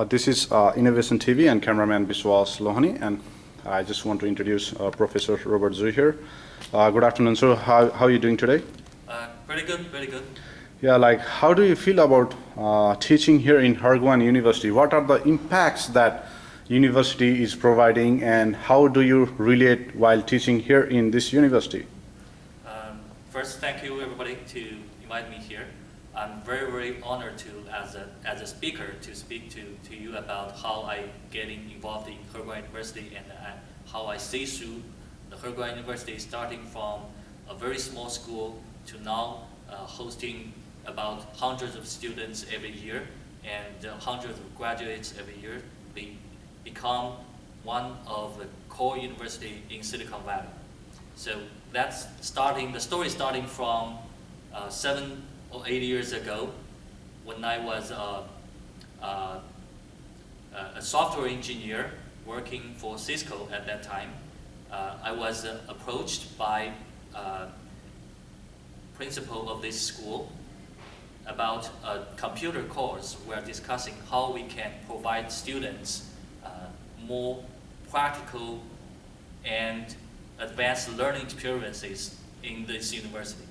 This is Innovation TV and cameraman Bishwash Lohani, and I just want to introduce Professor Robert Zhu here. Good afternoon, sir. How are you doing today? Very good, very good. Yeah, like how do you feel about teaching here in Harguan University? What are the impacts that university is providing, and how do you relate while teaching here in this university? First, thank you everybody to invite me here. I'm very, very honored to, as a speaker, to speak to you about how I getting involved in Harguan University and how I see through the Harguan University, starting from a very small school to now hosting about hundreds of students every year and hundreds of graduates every year. They become one of the core university in Silicon Valley. So that's the story starting from 7 or 8 years ago when I was a software engineer working for Cisco at that time. I was approached by principal of this school about a computer course. We're discussing how we can provide students more practical and advanced learning experiences in this university.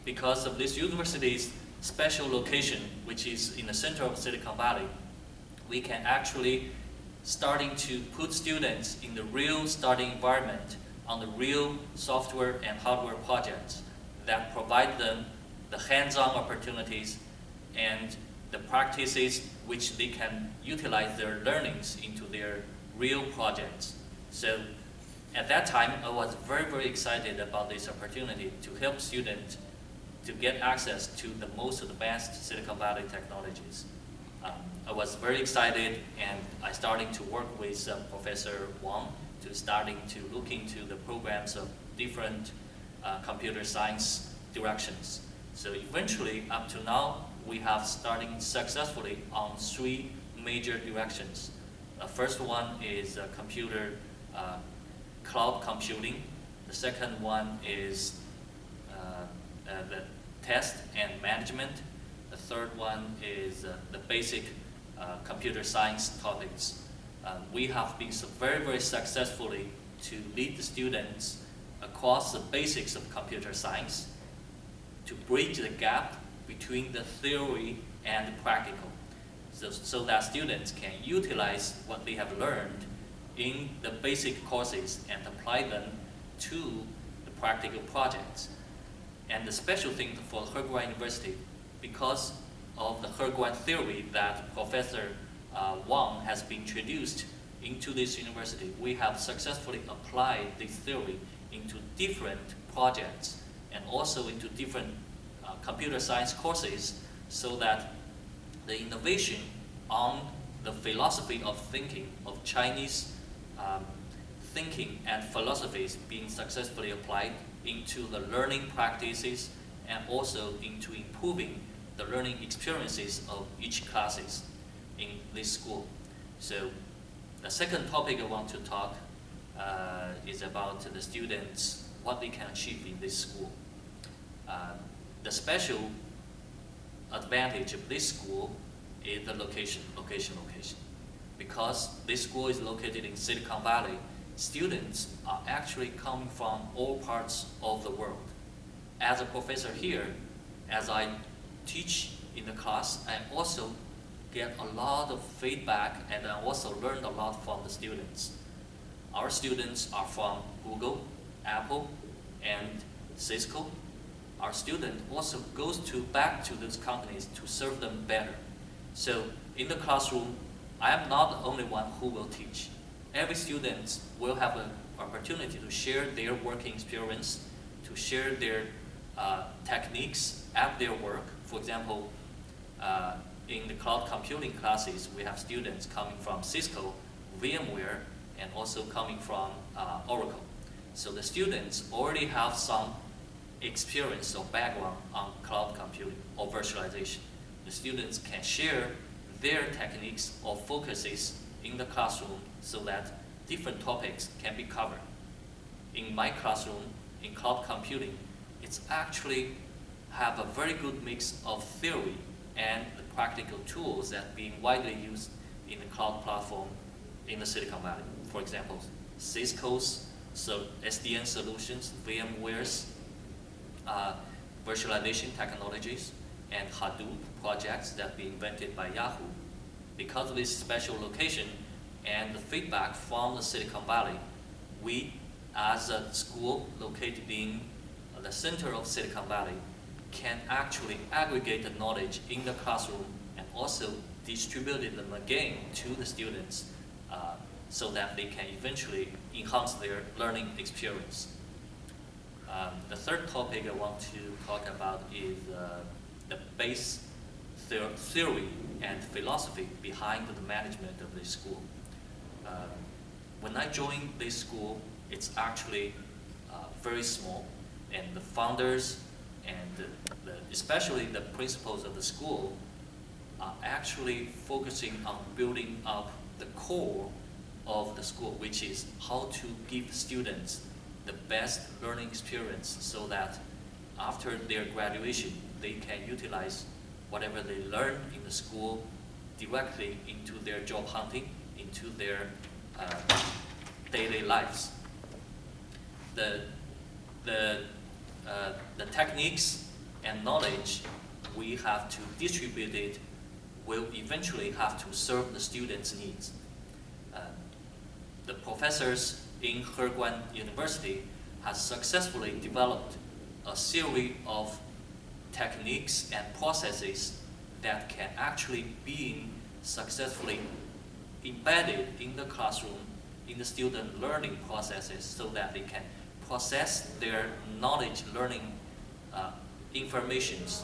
Because of this university's special location, which is in the center of Silicon Valley, we can actually starting to put students in the real study environment on the real software and hardware projects that provide them the hands-on opportunities and the practices which they can utilize their learnings into their real projects. So at that time, I was very, very excited about this opportunity to help students to get access to the most advanced Silicon Valley technologies. I was very excited, and I started to work with Professor Wang to starting to look into the programs of different computer science directions. So eventually, up to now, we have starting successfully on 3 major directions. The first one is cloud computing. The second one is the test and management. The third one is the basic computer science topics. We have been very, very successfully to lead the students across the basics of computer science to bridge the gap between the theory and the practical, so that students can utilize what they have learned in the basic courses and apply them to the practical projects. And the special thing for Harguan University, because of the Harguan theory that Professor Wang has been introduced into this university, we have successfully applied this theory into different projects and also into different computer science courses, so that the innovation on the philosophy of thinking of Chinese thinking and philosophies being successfully applied into the learning practices and also into improving the learning experiences of each classes in this school. So the second topic I want to talk is about the students, what they can achieve in this school. The special advantage of this school is the location. Because this school is located in Silicon Valley, students are actually coming from all parts of the world. As a professor here, as I teach in the class, I also get a lot of feedback, and I also learned a lot from the students. Our students are from Google, Apple, and Cisco. Our student also goes back to those companies to serve them better. So in the classroom, I am not the only one who will teach. Every student will have an opportunity to share their working experience, to share their techniques at their work. For example, in the cloud computing classes, we have students coming from Cisco, VMware, and also coming from Oracle. So the students already have some experience or background on cloud computing or virtualization. The students can share their techniques or focuses in the classroom so that different topics can be covered. In my classroom, in cloud computing, it's actually have a very good mix of theory and the practical tools that being widely used in the cloud platform in the Silicon Valley. For example, Cisco's SDN solutions, VMware's virtualization technologies, and Hadoop projects that be invented by Yahoo. Because of this special location and the feedback from the Silicon Valley, we, as a school located in the center of Silicon Valley, can actually aggregate the knowledge in the classroom and also distribute them again to the students so that they can eventually enhance their learning experience. The third topic I want to talk about is the base theory and philosophy behind the management of this school. When I joined this school, it's actually very small, and the founders and especially the principals of the school are actually focusing on building up the core of the school, which is how to give students the best learning experience so that after their graduation, they can utilize whatever they learn in the school directly into their job hunting, into their daily lives. The techniques and knowledge we have to distribute it will eventually have to serve the students' needs. The professors in核关University has successfully developed a series of techniques and processes that can actually be successfully embedded in the classroom, in the student learning processes, so that they can process their knowledge learning informations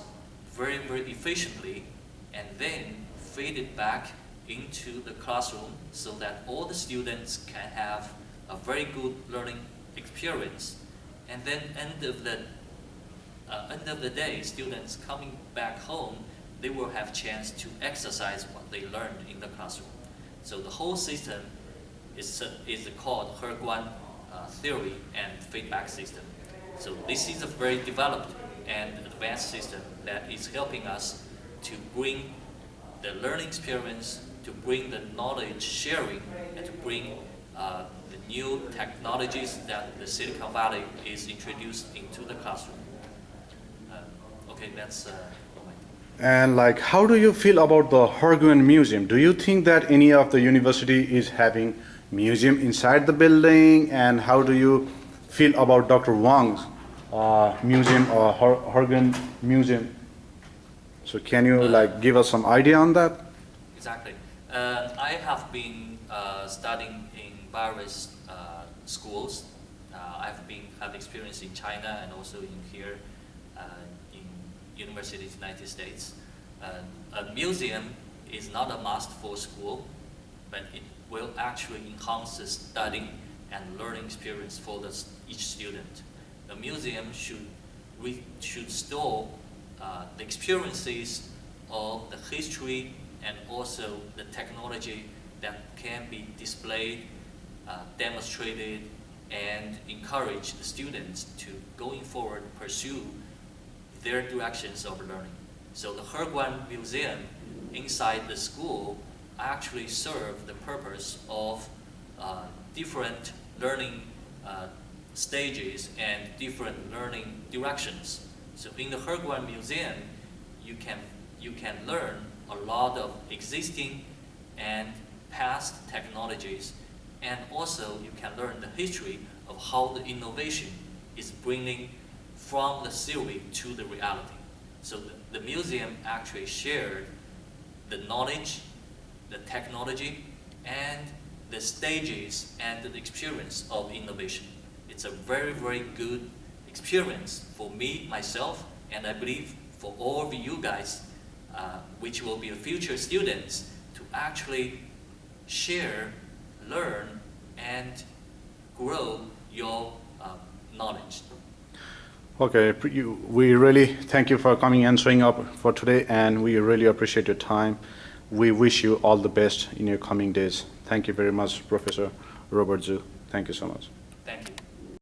very, very efficiently, and then feed it back into the classroom so that all the students can have a very good learning experience. And then end of the day, students coming back home, they will have chance to exercise what they learned in the classroom. So the whole system is called核关theory and feedback system. So this is a very developed and advanced system that is helping us to bring the learning experience, to bring the knowledge sharing, and to bring the new technologies that the Silicon Valley is introduced into the classroom. Okay, that's And like, how do you feel about the Harguan Museum? Do you think that any of the university is having museum inside the building? And how do you feel about Dr. Wang's museum or Harguan Museum? So can you like give us some idea on that? Exactly. I have been studying in various schools. Have experience in China and also in here in universities in the United States. A museum is not a must for school, but it will actually enhance the studying and learning experience for each student. The museum should store the experiences of the history and also the technology that can be displayed, demonstrated, and encourage the students to going forward pursue their directions of learning. So the Harguan Museum inside the school actually serve the purpose of different learning stages and different learning directions. So in the Harguan Museum, you can learn a lot of existing and past technologies, and also you can learn the history of how the innovation is bringing from the theory to the reality. So the museum actually shared the knowledge, the technology, and the stages and the experience of innovation. It's a very, very good experience for me, myself, and I believe for all of you guys, which will be the future students, to actually share, learn, and grow your knowledge. Okay, we really thank you for coming and showing up for today, and we really appreciate your time. We wish you all the best in your coming days. Thank you very much, Professor Robert Zhu. Thank you so much.